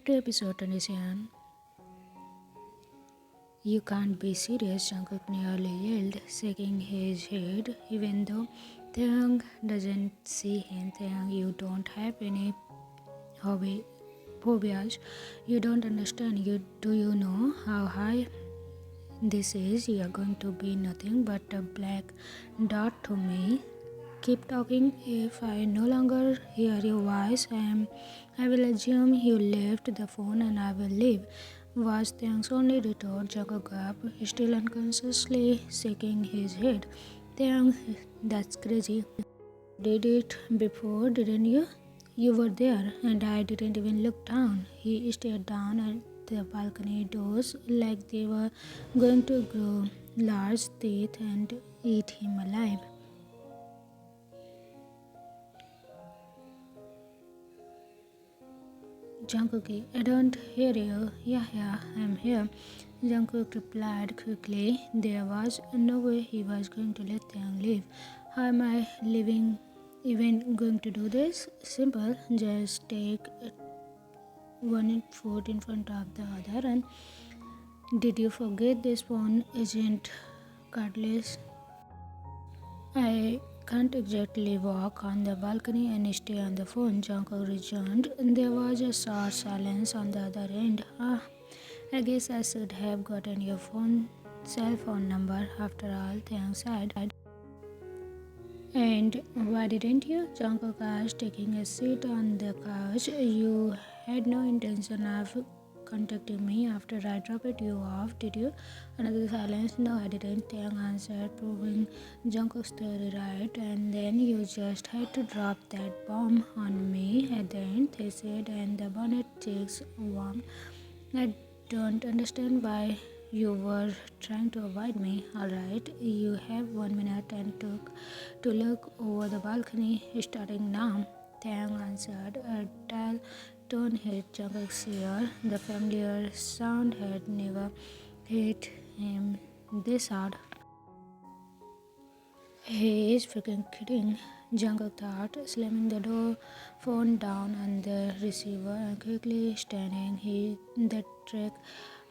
back to episode 27. You can't be serious, Jungkook nearly yelled, shaking his head, even though Taehyung doesn't see him. Taehyung, you don't have any hobby phobias. You don't understand. Do you know how high this is? You are going to be nothing but a black dot to me. Keep talking. If I no longer hear your voice, I will assume you left the phone and I will leave. Was Taehyung's only retort. Jungkook up, still unconsciously shaking his head. Taehyung, that's crazy. Did it before, didn't you? You were there, and I didn't even look down. He stared down at the balcony doors like they were going to grow large teeth and eat him alive. Jungkook, I don't hear you. Yeah, I'm here. Jungkook replied quickly. There was no way he was going to let Taehyung leave. How am I leaving? Even going to do this? Simple. Just take one foot in front of the other. And did you forget this phone isn't cordless? I can't exactly walk on the balcony and stay on the phone, Jungkook rejoined. There was a short silence on the other end. I guess I should have gotten your cell phone number after all, Taehyung said. And why didn't you? Jungkook asked, taking a seat on the couch. You had no intention of contacting me after I dropped you off, did you? Another silence. No, I didn't, Taehyung answered, proving Jungkook's theory right. And then you just had to drop that bomb on me at the end, they said, and the bonnet cheeks warmed. I don't understand why you were trying to avoid me. Alright, you have 1 minute and took to look over the balcony, starting now. Taehyung answered. A dull tone hit Jungkook's ear. The familiar sound had never hit him this hard. He is freaking kidding, Jungkook thought, slamming the phone down on the receiver and quickly standing. The trek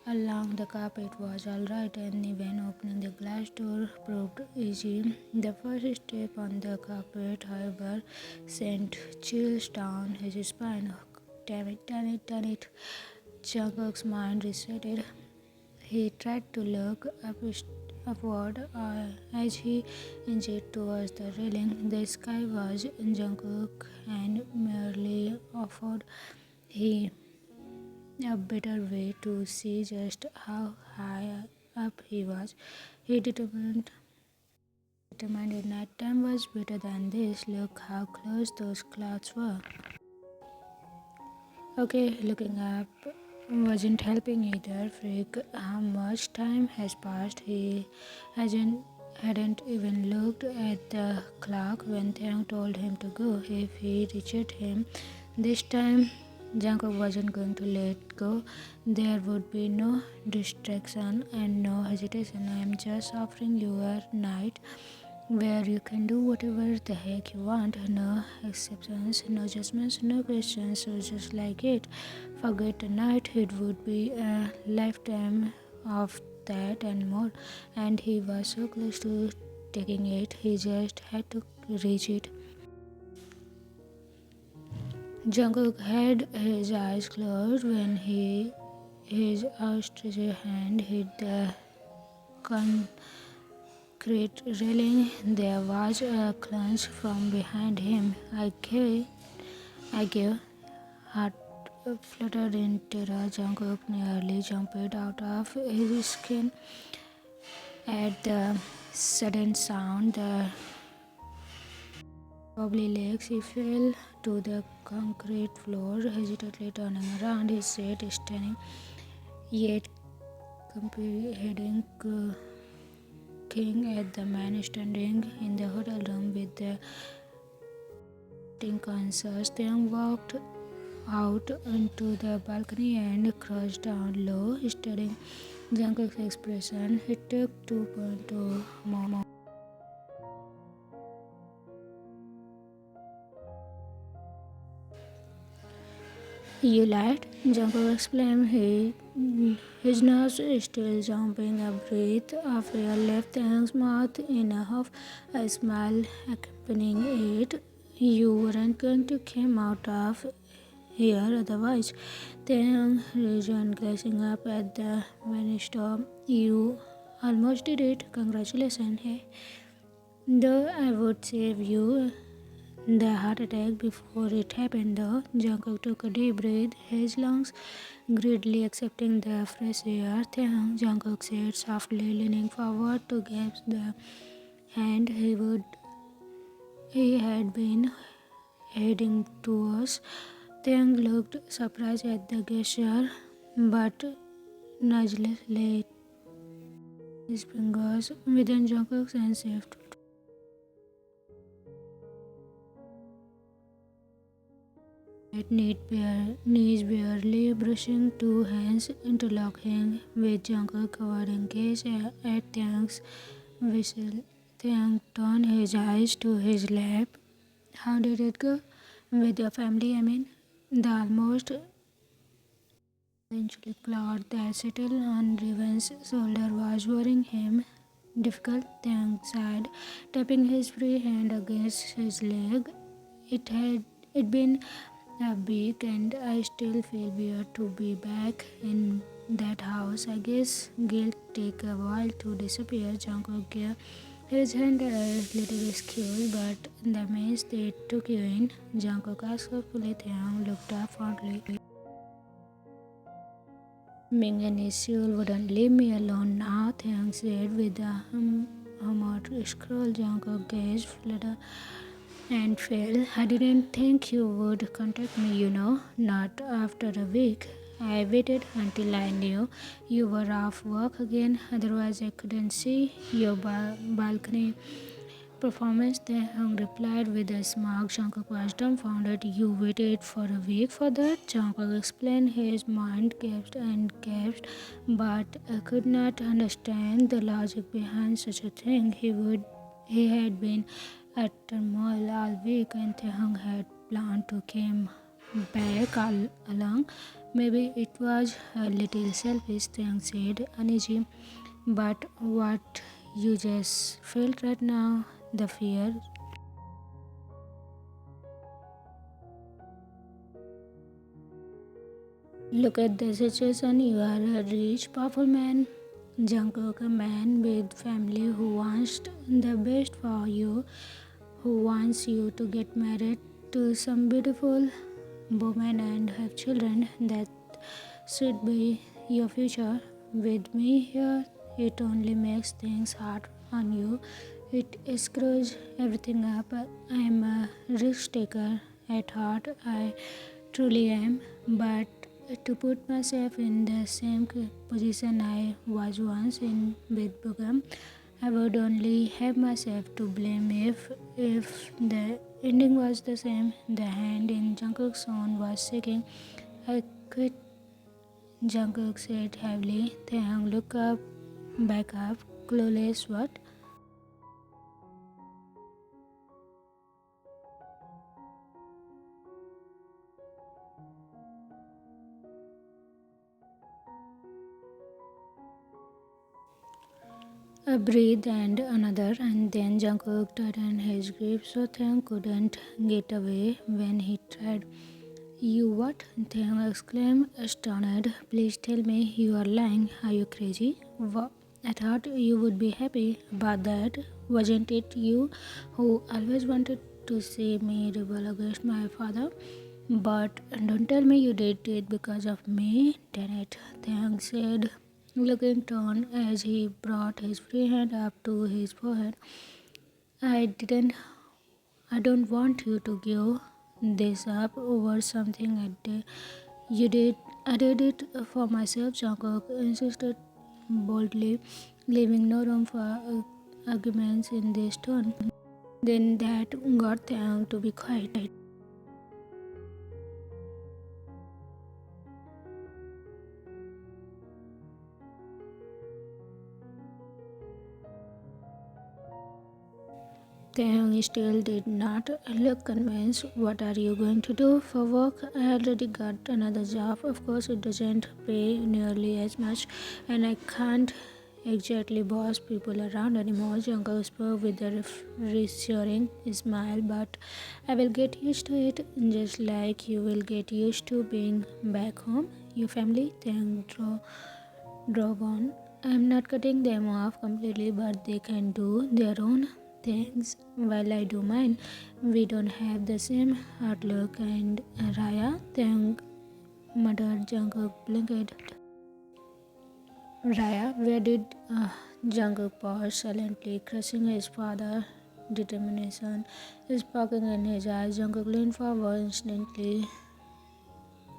along the carpet was alright, and even opening the glass door proved easy. The first step on the carpet, however, sent chills down his spine. Damn it. Jungkook's mind resetted. He tried to look upward as he inched towards the railing. The sky was Jungkook and merely offered he a better way to see just how high up he was. He determined if night time was better than this. Look how close those clouds were. Okay, looking up wasn't helping either. Freak, how much time has passed? He hadn't even looked at the clock when Taehyung told him to go. If he reached him this time, Jungkook wasn't going to let go. There would be no distraction and no hesitation. I'm just offering you a night where you can do whatever the heck you want. No exceptions, no judgments, no questions. So just like it. Forget the night, it would be a lifetime of that and more. And he was so close to taking it, he just had to reach it. Jungkook had his eyes closed when his outstretched hand hit the concrete railing. There was a clutch from behind him. I gave. Heart fluttered in terror. Jungkook nearly jumped out of his skin at the sudden sound. The wobbly legs, he fell to the concrete floor, hesitantly turning around. His head standing, yet comprehending king at the man standing in the hotel room with the conscious. Taehyung walked out onto the balcony and crouched down low, studying Jungkook's expression. He took 2.2 more. You lied? Jungkook exclaimed, his nose still jumping a breath of air left Taehyung's mouth in a huff, a smile accompanying it. You weren't going to come out of here otherwise. Taehyung rejoined, gazing up at the minister. You almost did it. Congratulations. Hey. Though I would save you the heart attack before it happened, though. Jungkook took a deep breath, his lungs greedily accepting the fresh air. Taehyung, Jungkook said softly, leaning forward to grasp the hand he had been heading towards. Taehyung looked surprised at the gesture, but nonetheless his fingers within Jungkook's and saved. Knees barely brushing, two hands interlocking, with Jungkook covering gaze at Taehyung's whistle. Taehyung turned his eyes to his lap. How did it go? With your family, I mean? The almost eventually cloud that settled on Riven's shoulder was worrying him. Difficult, Taehyung sighed, tapping his free hand against his leg. It been a week and I still feel weird to be back in that house. I guess guilt take a while to disappear. Jungkook gave his hand a little excuse, but the mess they took you in. Jungkook asked hopefully. Taehyung looked up fondly. Ming and Isul wouldn't leave me alone now, Taehyung said with a humorous scroll. Jungkook gaze fluttered and fell. I didn't think you would contact me, not after a week. I waited until I knew you were off work again, otherwise I couldn't see your balcony performance. Taehyung replied with a smirk. Jungkook was dumbfounded. You waited for a week for that? Jungkook explained, his mind gasped and gasped, but could not understand the logic behind such a thing. He had been at turmoil all week, and Taehyung had planned to come back all along. Maybe it was a little selfish, Taehyung said, uneasy. But what you just felt right now, the fear. Look at the situation. You are a rich, powerful man. Jungkook, a man with family who wants the best for you, who wants you to get married to some beautiful woman and have children. That should be your future. With me here, it only makes things hard on you. It screws everything up. I am a risk taker at heart. I truly am. But to put myself in the same position I was once in with Bugam, I would only have myself to blame if the ending was the same. The hand in Jungkook's own was shaking. I quit, Jungkook said heavily. Taehyung looked back up, clueless. What? A breath and another, and then Jungkook tightened his grip so Taehyung couldn't get away when he tried. You what? Taehyung exclaimed, astounded. Please tell me you are lying. Are you crazy? I thought you would be happy about that. Wasn't it you who always wanted to see me rebel against my father? But don't tell me you did it because of me. Damn it, Taehyung said, looking torn as he brought his free hand up to his forehead. I didn't. I don't want you to give this up over something you did. I did it for myself, Jungkook insisted boldly, leaving no room for arguments in this tone. Then that got Taehyung to be quiet. Taehyung still did not look convinced. What are you going to do for work? I already got another job. Of course, it doesn't pay nearly as much, and I can't exactly boss people around anymore. Jungkook spoke with a reassuring smile, but I will get used to it, just like you will get used to being back home. Your family, Taehyung drove on. I'm not cutting them off completely, but they can do their own things while I do mine. We don't have the same outlook, and Raya, Taehyung muttered. Jungkook blinked. Raya, where did Jungkook pause silently, crushing his father's determination, sparking in his eyes. Jungkook leaned forward instantly.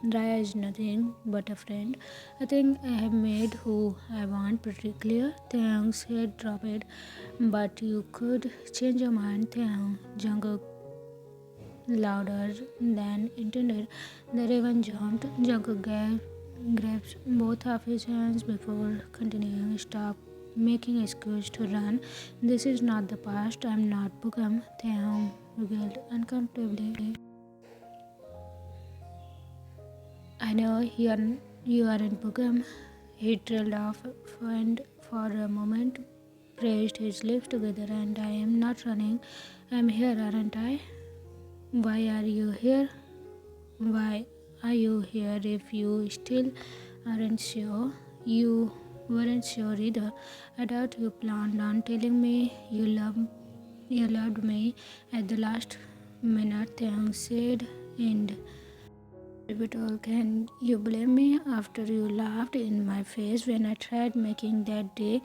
Raya is nothing but a friend. I think I have made who I want pretty clear. Taehyung's head dropped. But you could change your mind, Taehyung. Jungkook louder than intended. The raven jumped. Jungkook grabbed both of his hands before continuing. Stop making excuse to run. This is not the past. I'm not Bugam. Taehyung wriggled uncomfortably. I know you aren't Bugam. He trailed off and for a moment pressed his lips together. And I am not running. I'm here, aren't I? Why are you here? Why are you here if you still aren't sure? You weren't sure either. I doubt you planned on telling me you loved me at the last minute, Taehyung said, and Capital, can you blame me after you laughed in my face when I tried making that day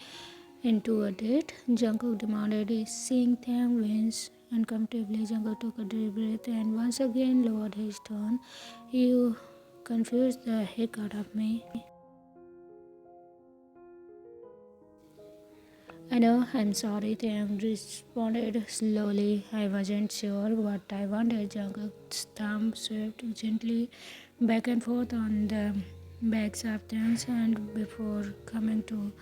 into a date? Jungkook demanded, seeing Taehyung wince uncomfortably. Jungkook took a deep breath and once again lowered his tone. You confused the heck out of me. I know, I'm sorry, Taehyung responded slowly. I wasn't sure what I wanted. Jungkook's thumb swept gently back and forth on the backs of Taehyung's hand before coming to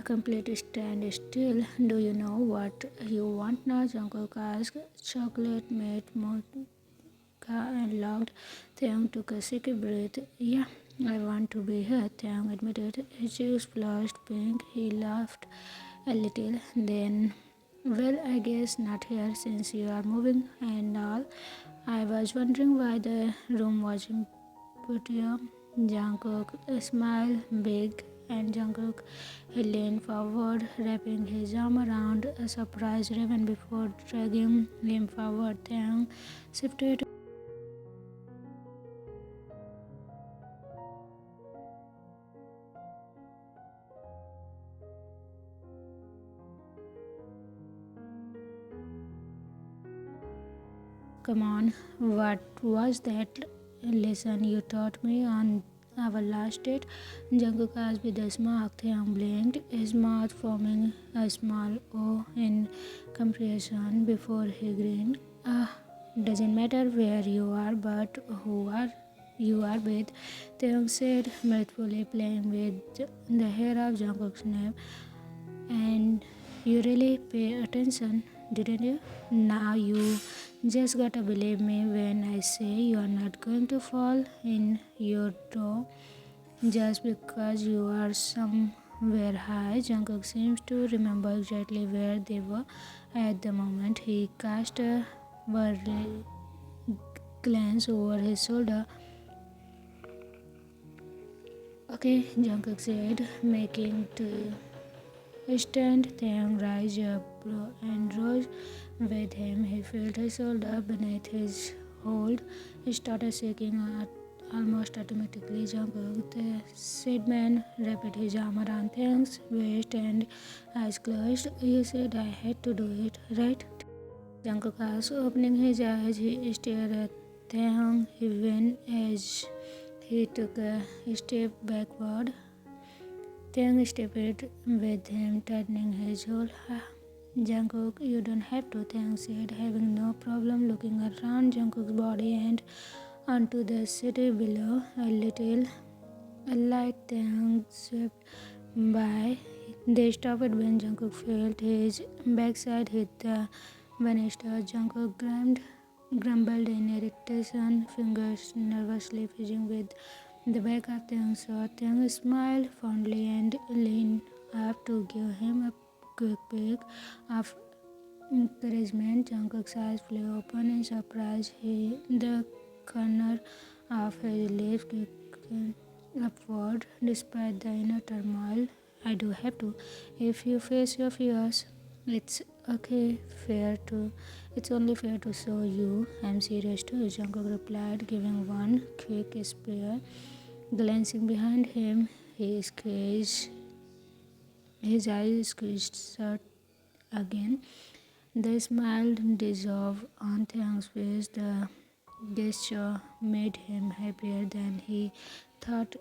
a complete standstill. Do you know what you want now? Jungkook asked. Chocolate made mocha and locked. Taehyung took a sick breath. Yeah, I want to be here, Taehyung admitted. His cheeks flushed pink. He laughed a little. Then, well, I guess not here since you are moving and all. I was wondering why the room was empty. Jungkook smiled big and Jungkook leaned forward, wrapping his arm around a surprised Raven before dragging him forward. Taehyung shifted. Come on, what was that lesson you taught me on our last date? Jungkook asked with a smirk. Taehyung blinked, his mouth forming a small O in comprehension before he grinned. Doesn't matter where you are, but who are you are with, Taehyung said, mirthfully playing with the hair of Jungkook's neck. And you really pay attention, didn't you? Now you just gotta believe me when I say you are not going to fall in your toe just because you are somewhere high. Jungkook seems to remember exactly where they were at the moment. He cast a worried glance over his shoulder. Okay, Jungkook said, making to stand. Taehyung raised up and rose with him. He felt his shoulder beneath his hold. He started shaking almost automatically. Jungkook, the said man, wrapped his arm around Taehyung's waist and eyes closed. You said I had to do it, right? Jungkook asked, opening his eyes. He stared at Taehyung even as he took a step backward. Taehyung stepped with him, tightening his hold. Jungkook, you don't have to, Taehyung said, having no problem looking around Jungkook's body and onto the city below. A little light Taehyung swept by. They stopped when Jungkook felt his backside hit the vanished. Jungkook grumbled in irritation, fingers nervously fiddling with the back of Taehyung's shirt. Taehyung smiled fondly and leaned up to give him a quick peek of encouragement. Jungkook's eyes flew open in surprise. The corner of his lips quickened upward despite the inner turmoil. I do have to. If you face your fears, it's okay, fair to. It's only fair to show you I'm serious too. Jungkook replied, giving one quick stare. Glancing behind him, his eyes squeezed shut again. The smile dissolved on Taehyung's face. The gesture made him happier than he thought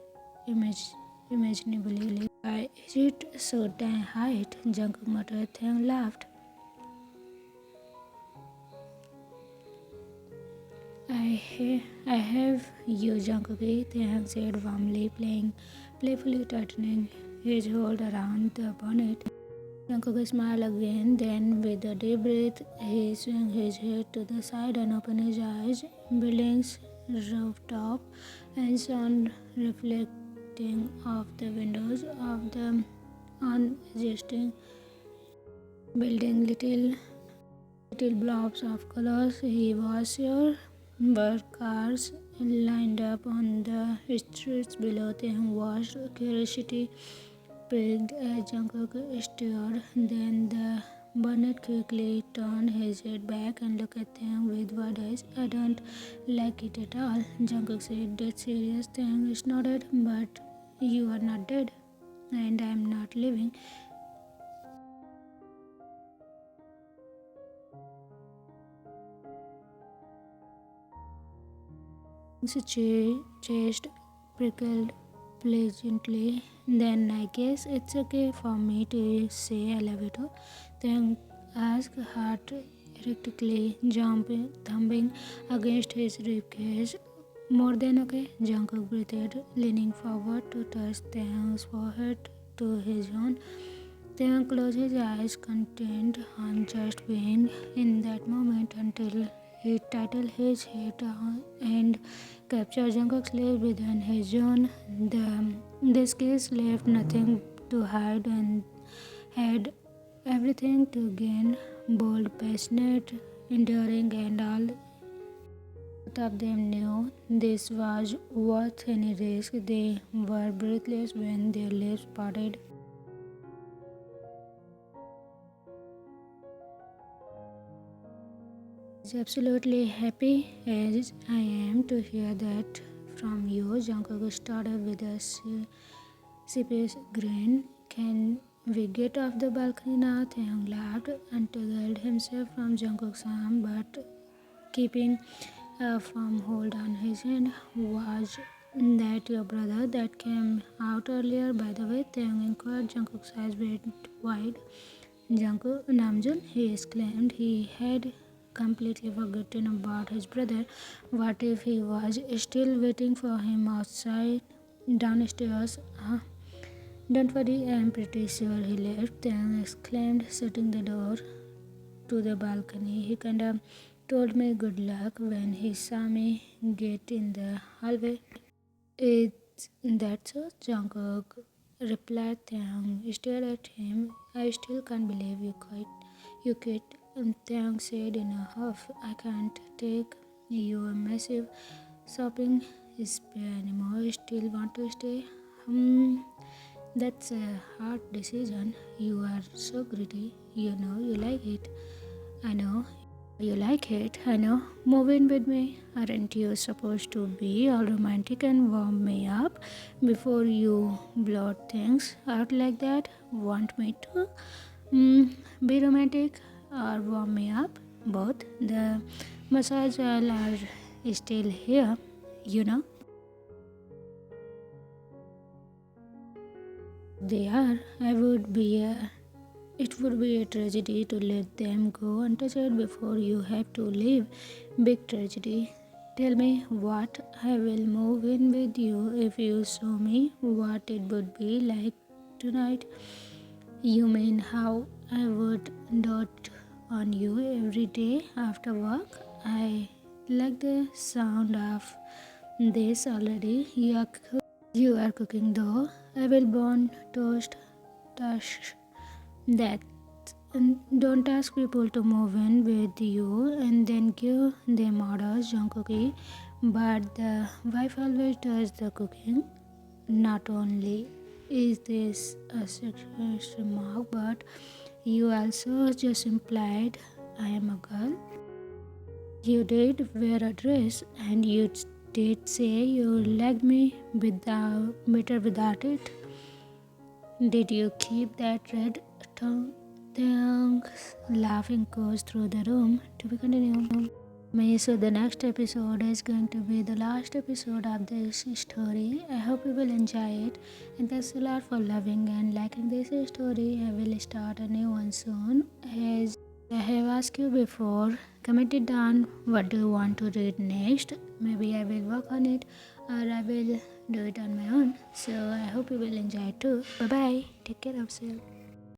imaginably. Why is it so damn hot? Jungkook muttered. Taehyung laughed. I have you, Jungkook, Taehyung said warmly, playfully tightening his hold around the bonnet. Jungkook smiled again, then with a deep breath, he swung his head to the side and opened his eyes. Buildings, rooftop, and sun reflecting off the windows of the unadjusting building. Little blobs of colors, he was sure, were cars lined up on the streets below. Taehyung watched, curiosity piqued as Jungkook stared. Then the bonnet quickly turned his head back and looked at Taehyung with wide eyes. I don't like it at all, Jungkook said. Dead serious. Taehyung nodded. But you are not dead, and I am not living. His chest prickled pleasantly. Then I guess it's okay for me to say I love you too. Then asked heart erratically, thumping against his ribcage. More than okay, Jungkook breathed, leaning forward to touch Taehyung's forehead to his own. Taehyung closed his eyes, content on just being in that moment until he titled his head and captured Jungkook's lips within his own. This kiss left nothing to hide and had everything to gain. Bold, passionate, enduring, and all. Both of them knew this was worth any risk. They were breathless when their lips parted. Absolutely happy as I am to hear that from you. Jungkook started with a sheepish grin. Can we get off the balcony now? Taehyung laughed, untangled himself from Jungkook's arm, but keeping a firm hold on his hand. Was that your brother that came out earlier? By the way, Taehyung inquired. Jungkook's eyes went wide. Jungkook, Namjoon, he exclaimed. He had completely forgotten about his brother. What if he was still waiting for him outside, downstairs? Don't worry, I'm pretty sure he left, Taehyung exclaimed, shutting the door to the balcony. He kinda told me good luck when he saw me get in the hallway. It's that so? Jungkook replied. Taehyung stared at him. I still can't believe you quit. Taehyung said in a huff, I can't take you a massive shopping spree anymore. Still want to stay? That's a hard decision. You are so gritty. You know you like it. I know you like it. I know. Move in with me. Aren't you supposed to be all romantic and warm me up before you blot things out like that? Want me to be romantic or warm me up? Both. The massage oil are still here, you know. They are. It would be a tragedy to let them go untouched before you have to leave. Big tragedy. Tell me what I will move in with you if you show me what it would be like tonight. You mean how I would not on you every day after work. I like the sound of this already. You are cooking though. I will burn toast. Dash that. And don't ask people to move in with you and then give them orders, Jungkook. But the wife always does the cooking. Not only is this a sexist remark, but you also just implied I am a girl. You did wear a dress and you did say you liked me better without it. Did you keep that red tongue? Taehyung's laughing goes through the room. To be continued. So the next episode is going to be the last episode of this story. I hope you will enjoy it, and thanks a lot for loving and liking this story. I will start a new one soon. As I have asked you before, comment it down what do you want to read next. Maybe I will work on it or I will do it on my own. So I hope you will enjoy it too. Bye bye. Take care of yourself.